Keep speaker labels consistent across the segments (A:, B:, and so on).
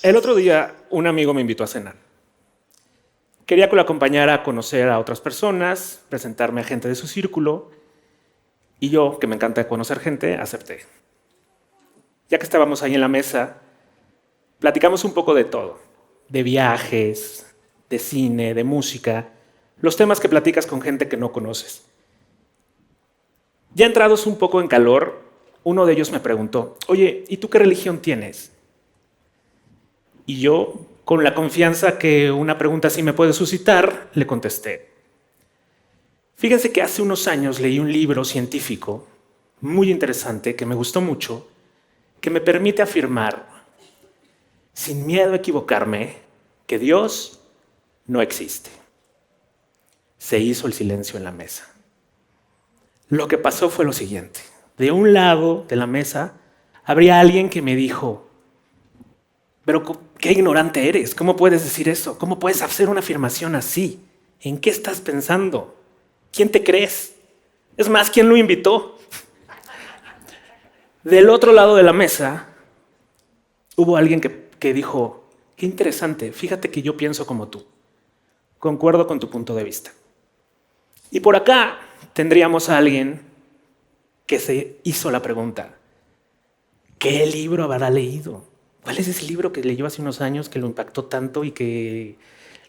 A: El otro día un amigo me invitó a cenar. Quería que lo acompañara a conocer a otras personas, presentarme a gente de su círculo, y yo, que me encanta conocer gente, acepté. Ya que estábamos ahí en la mesa, platicamos un poco de todo, de viajes, de cine, de música, los temas que platicas con gente que no conoces. Ya entrados un poco en calor, uno de ellos me preguntó, oye, ¿y tú qué religión tienes? Y yo, con la confianza que una pregunta así me puede suscitar, le contesté. Fíjense que hace unos años leí un libro científico muy interesante que me gustó mucho, que me permite afirmar, sin miedo a equivocarme, que Dios no existe. Se hizo el silencio en la mesa. Lo que pasó fue lo siguiente. De un lado de la mesa habría alguien que me dijo, pero qué ignorante eres, ¿cómo puedes decir eso? ¿Cómo puedes hacer una afirmación así? ¿En qué estás pensando? ¿Quién te crees? Es más, ¿quién lo invitó? Del otro lado de la mesa hubo alguien que dijo, qué interesante, fíjate que yo pienso como tú. Concuerdo con tu punto de vista. Y por acá tendríamos a alguien que se hizo la pregunta, ¿qué libro habrá leído? ¿Cuál es ese libro que leyó hace unos años que lo impactó tanto y que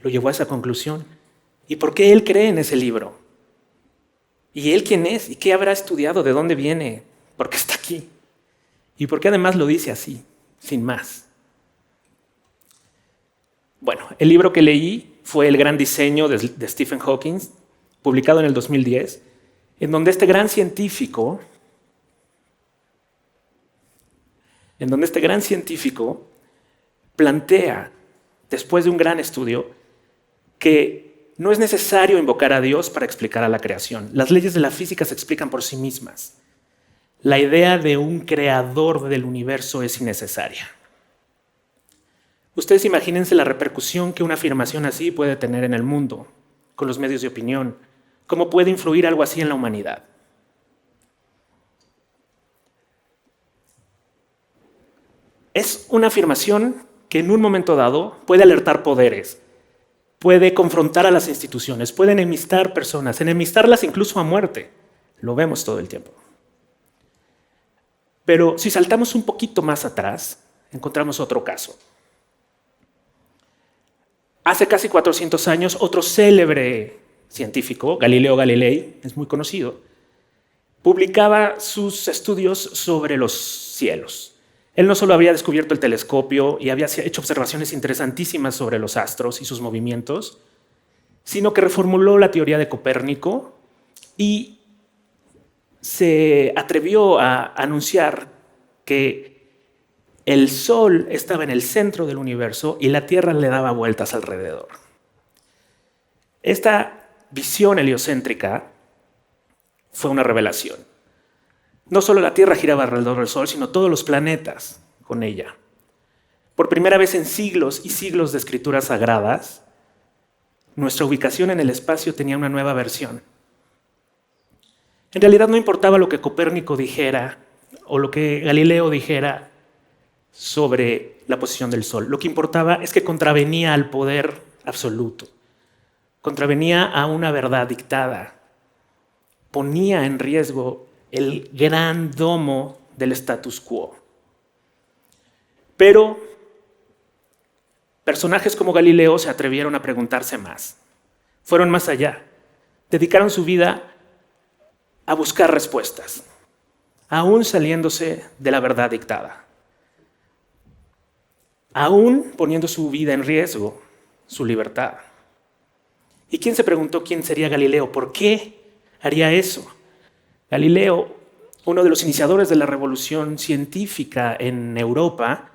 A: lo llevó a esa conclusión? ¿Y por qué él cree en ese libro? ¿Y él quién es? ¿Y qué habrá estudiado? ¿De dónde viene? ¿Por qué está aquí? ¿Y por qué además lo dice así, sin más? Bueno, el libro que leí fue El gran diseño de Stephen Hawking, publicado en el 2010, en donde este gran científico plantea, después de un gran estudio, que no es necesario invocar a Dios para explicar a la creación. Las leyes de la física se explican por sí mismas. La idea de un creador del universo es innecesaria. Ustedes imagínense la repercusión que una afirmación así puede tener en el mundo, con los medios de opinión. ¿Cómo puede influir algo así en la humanidad? Es una afirmación que en un momento dado puede alertar poderes, puede confrontar a las instituciones, puede enemistar personas, enemistarlas incluso a muerte. Lo vemos todo el tiempo. Pero si saltamos un poquito más atrás, encontramos otro caso. Hace casi 400 años, otro célebre científico, Galileo Galilei, es muy conocido, publicaba sus estudios sobre los cielos. Él no solo había descubierto el telescopio y había hecho observaciones interesantísimas sobre los astros y sus movimientos, sino que reformuló la teoría de Copérnico y se atrevió a anunciar que el Sol estaba en el centro del universo y la Tierra le daba vueltas alrededor. Esta visión heliocéntrica fue una revelación. No solo la Tierra giraba alrededor del Sol, sino todos los planetas con ella. Por primera vez en siglos y siglos de escrituras sagradas, nuestra ubicación en el espacio tenía una nueva versión. En realidad no importaba lo que Copérnico dijera o lo que Galileo dijera sobre la posición del Sol. Lo que importaba es que contravenía al poder absoluto, contravenía a una verdad dictada, ponía en riesgo el gran domo del status quo. Pero personajes como Galileo se atrevieron a preguntarse más. Fueron más allá. Dedicaron su vida a buscar respuestas, aún saliéndose de la verdad dictada, aún poniendo su vida en riesgo, su libertad. ¿Y quién se preguntó quién sería Galileo? ¿Por qué haría eso? Galileo, uno de los iniciadores de la revolución científica en Europa,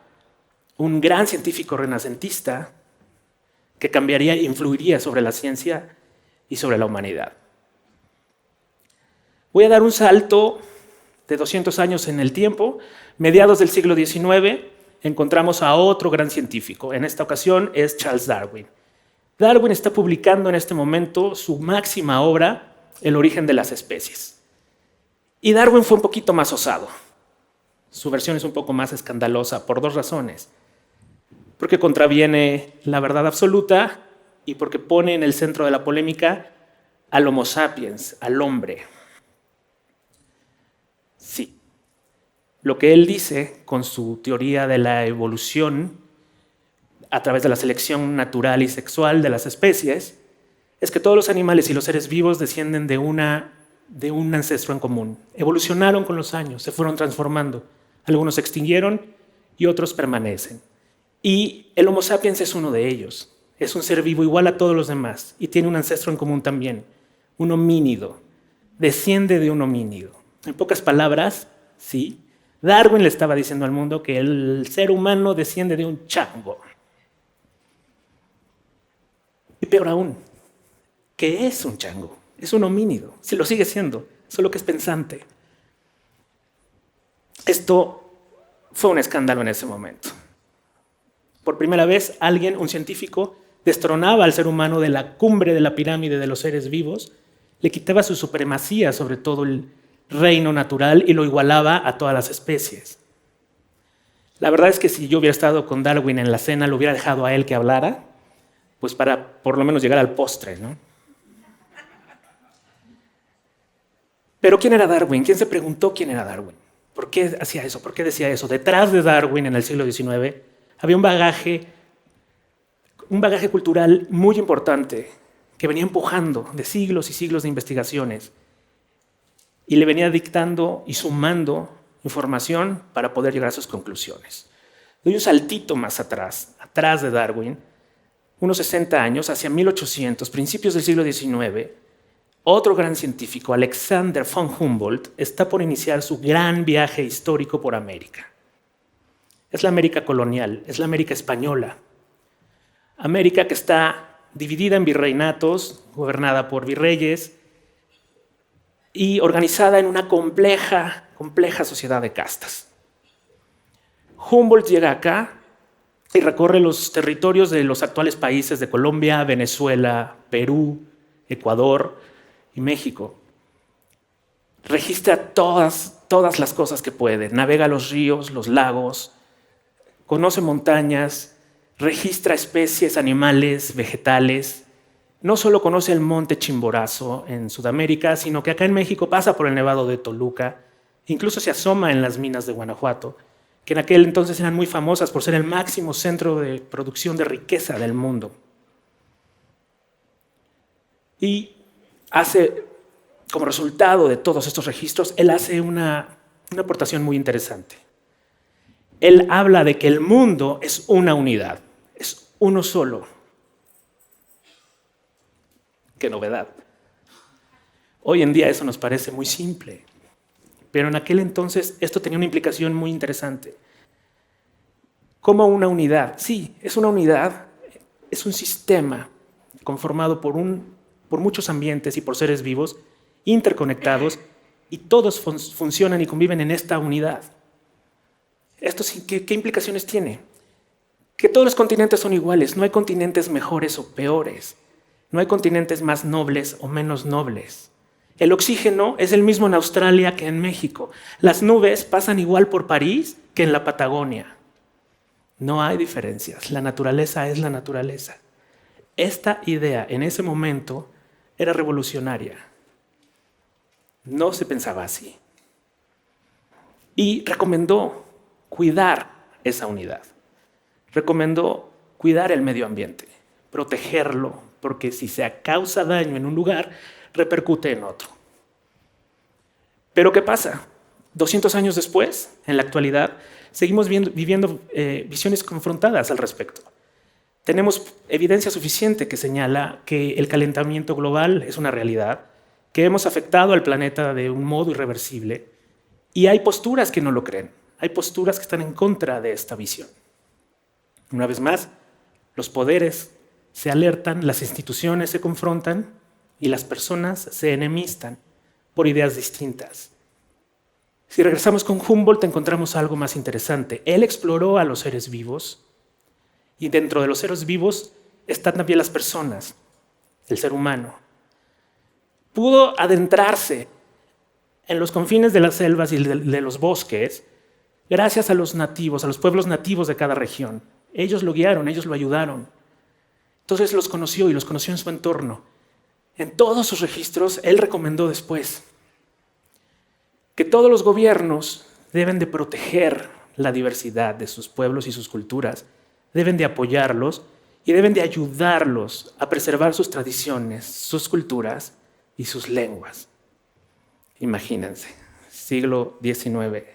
A: un gran científico renacentista que cambiaría e influiría sobre la ciencia y sobre la humanidad. Voy a dar un salto de 200 años en el tiempo. Mediados del siglo XIX encontramos a otro gran científico. En esta ocasión es Charles Darwin. Darwin está publicando en este momento su máxima obra, El origen de las especies. Y Darwin fue un poquito más osado. Su versión es un poco más escandalosa por dos razones. porque contraviene la verdad absoluta y porque pone en el centro de la polémica al Homo sapiens, al hombre. Sí, lo que él dice con su teoría de la evolución a través de la selección natural y sexual de las especies es que todos los animales y los seres vivos descienden de un ancestro en común. Evolucionaron con los años, se fueron transformando. Algunos se extinguieron y otros permanecen. Y el Homo sapiens es uno de ellos. Es un ser vivo igual a todos los demás y tiene un ancestro en común también, un homínido. Desciende de un homínido. En pocas palabras, sí, Darwin le estaba diciendo al mundo que el ser humano desciende de un chango. Y peor aún, ¿qué es un chango? Es un homínido, se lo sigue siendo, solo que es pensante. Esto fue un escándalo en ese momento. Por primera vez, un científico, destronaba al ser humano de la cumbre de la pirámide de los seres vivos, le quitaba su supremacía sobre todo el reino natural y lo igualaba a todas las especies. La verdad es que si yo hubiera estado con Darwin en la cena, lo hubiera dejado a él que hablara, pues para por lo menos llegar al postre, ¿no? Pero ¿quién era Darwin? ¿Quién se preguntó quién era Darwin? ¿Por qué hacía eso? ¿Por qué decía eso? Detrás de Darwin en el siglo XIX había un bagaje cultural muy importante que venía empujando de siglos y siglos de investigaciones y le venía dictando y sumando información para poder llegar a sus conclusiones. Doy un saltito más atrás de Darwin, unos 60 años, hacia 1800, principios del siglo XIX, otro gran científico, Alexander von Humboldt, está por iniciar su gran viaje histórico por América. Es la América colonial, es la América española. América que está dividida en virreinatos, gobernada por virreyes y organizada en una compleja sociedad de castas. Humboldt llega acá y recorre los territorios de los actuales países de Colombia, Venezuela, Perú, Ecuador y México. Registra todas las cosas que puede, navega los ríos, los lagos, conoce montañas, registra especies, animales, vegetales. No solo conoce el monte Chimborazo en Sudamérica, sino que acá en México pasa por el Nevado de Toluca, incluso se asoma en las minas de Guanajuato, que en aquel entonces eran muy famosas por ser el máximo centro de producción de riqueza del mundo. Y hace, como resultado de todos estos registros, él hace una aportación muy interesante. Él habla de que el mundo es una unidad, es uno solo. ¡Qué novedad! Hoy en día eso nos parece muy simple, pero en aquel entonces esto tenía una implicación muy interesante. Como una unidad, sí, es una unidad, es un sistema conformado por muchos ambientes y por seres vivos interconectados y todos funcionan y conviven en esta unidad. ¿Esto qué implicaciones tiene? Que todos los continentes son iguales, no hay continentes mejores o peores, no hay continentes más nobles o menos nobles. El oxígeno es el mismo en Australia que en México. Las nubes pasan igual por París que en la Patagonia. No hay diferencias, la naturaleza es la naturaleza. Esta idea en ese momento era revolucionaria. No se pensaba así. Y recomendó cuidar esa unidad. Recomendó cuidar el medio ambiente, protegerlo, porque si se causa daño en un lugar, repercute en otro. Pero ¿qué pasa? 200 años después, en la actualidad, seguimos viviendo visiones confrontadas al respecto. Tenemos evidencia suficiente que señala que el calentamiento global es una realidad, que hemos afectado al planeta de un modo irreversible, y hay posturas que no lo creen. Hay posturas que están en contra de esta visión. Una vez más, los poderes se alertan, las instituciones se confrontan y las personas se enemistan por ideas distintas. Si regresamos con Humboldt, encontramos algo más interesante. Él exploró a los seres vivos y dentro de los seres vivos están también las personas, el ser humano. Pudo adentrarse en los confines de las selvas y de los bosques gracias a los nativos, a los pueblos nativos de cada región. Ellos lo guiaron, ellos lo ayudaron. Entonces los conoció y los conoció en su entorno. En todos sus registros, él recomendó después que todos los gobiernos deben de proteger la diversidad de sus pueblos y sus culturas, deben de apoyarlos y deben de ayudarlos a preservar sus tradiciones, sus culturas y sus lenguas. Imagínense, siglo XIX.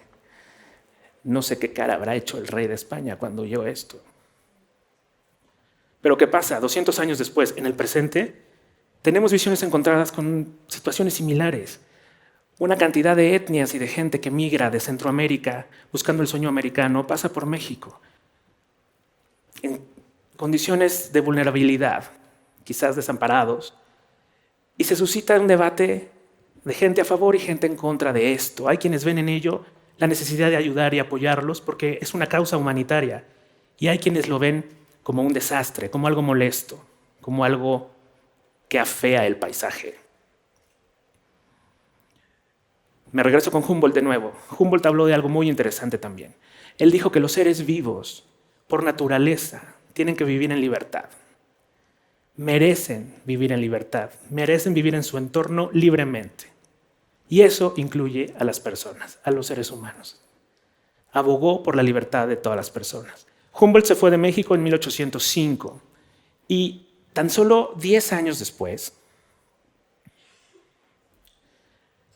A: No sé qué cara habrá hecho el rey de España cuando oyó esto. Pero ¿qué pasa? 200 años después, en el presente, tenemos visiones encontradas con situaciones similares. Una cantidad de etnias y de gente que migra de Centroamérica buscando el sueño americano pasa por México. En condiciones de vulnerabilidad, quizás desamparados, y se suscita un debate de gente a favor y gente en contra de esto. Hay quienes ven en ello la necesidad de ayudar y apoyarlos porque es una causa humanitaria, y hay quienes lo ven como un desastre, como algo molesto, como algo que afea el paisaje. Me regreso con Humboldt de nuevo. Humboldt habló de algo muy interesante también. Él dijo que los seres vivos, por naturaleza, tienen que vivir en libertad. Merecen vivir en libertad, merecen vivir en su entorno libremente. Y eso incluye a las personas, a los seres humanos. Abogó por la libertad de todas las personas. Humboldt se fue de México en 1805 y tan solo 10 años después,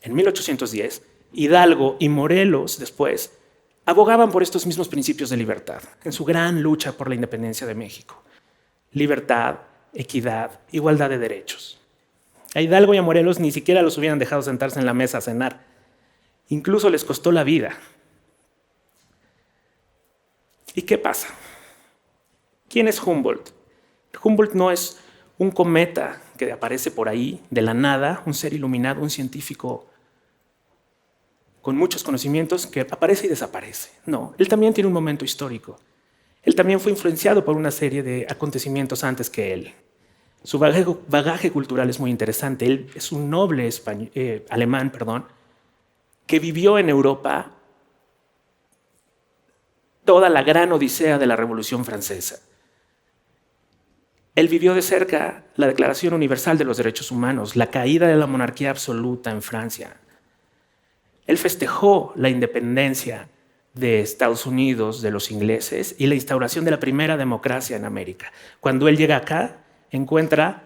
A: en 1810, Hidalgo y Morelos después abogaban por estos mismos principios de libertad en su gran lucha por la independencia de México. Libertad, equidad, igualdad de derechos. A Hidalgo y a Morelos ni siquiera los hubieran dejado sentarse en la mesa a cenar. Incluso les costó la vida. ¿Y qué pasa? ¿Quién es Humboldt? Humboldt no es un cometa que aparece por ahí de la nada, un ser iluminado, un científico con muchos conocimientos que aparece y desaparece. No, él también tiene un momento histórico. Él también fue influenciado por una serie de acontecimientos antes que él. Su bagaje cultural es muy interesante. Él es un noble alemán, que vivió en Europa toda la gran odisea de la Revolución Francesa. Él vivió de cerca la Declaración Universal de los Derechos Humanos, la caída de la monarquía absoluta en Francia. Él festejó la independencia de Estados Unidos, de los ingleses, y la instauración de la primera democracia en América. Cuando él llega acá, encuentra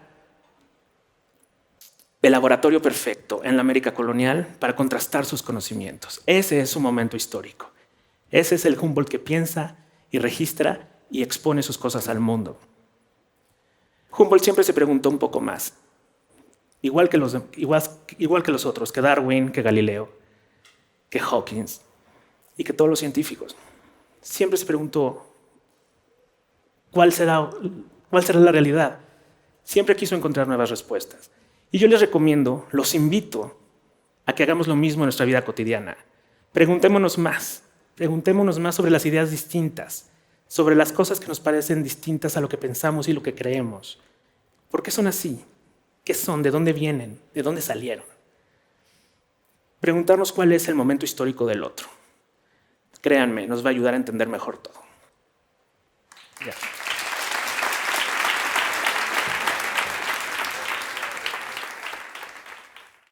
A: el laboratorio perfecto en la América colonial para contrastar sus conocimientos. Ese es su momento histórico. Ese es el Humboldt que piensa y registra y expone sus cosas al mundo. Humboldt siempre se preguntó un poco más, igual que los otros, que Darwin, que Galileo, que Hawkins y que todos los científicos. Siempre se preguntó, ¿cuál será la realidad? Siempre quiso encontrar nuevas respuestas. Y yo les recomiendo, los invito a que hagamos lo mismo en nuestra vida cotidiana. Preguntémonos más sobre las ideas distintas, sobre las cosas que nos parecen distintas a lo que pensamos y lo que creemos. ¿Por qué son así? ¿Qué son? ¿De dónde vienen? ¿De dónde salieron? Preguntarnos cuál es el momento histórico del otro. Créanme, nos va a ayudar a entender mejor todo. Ya.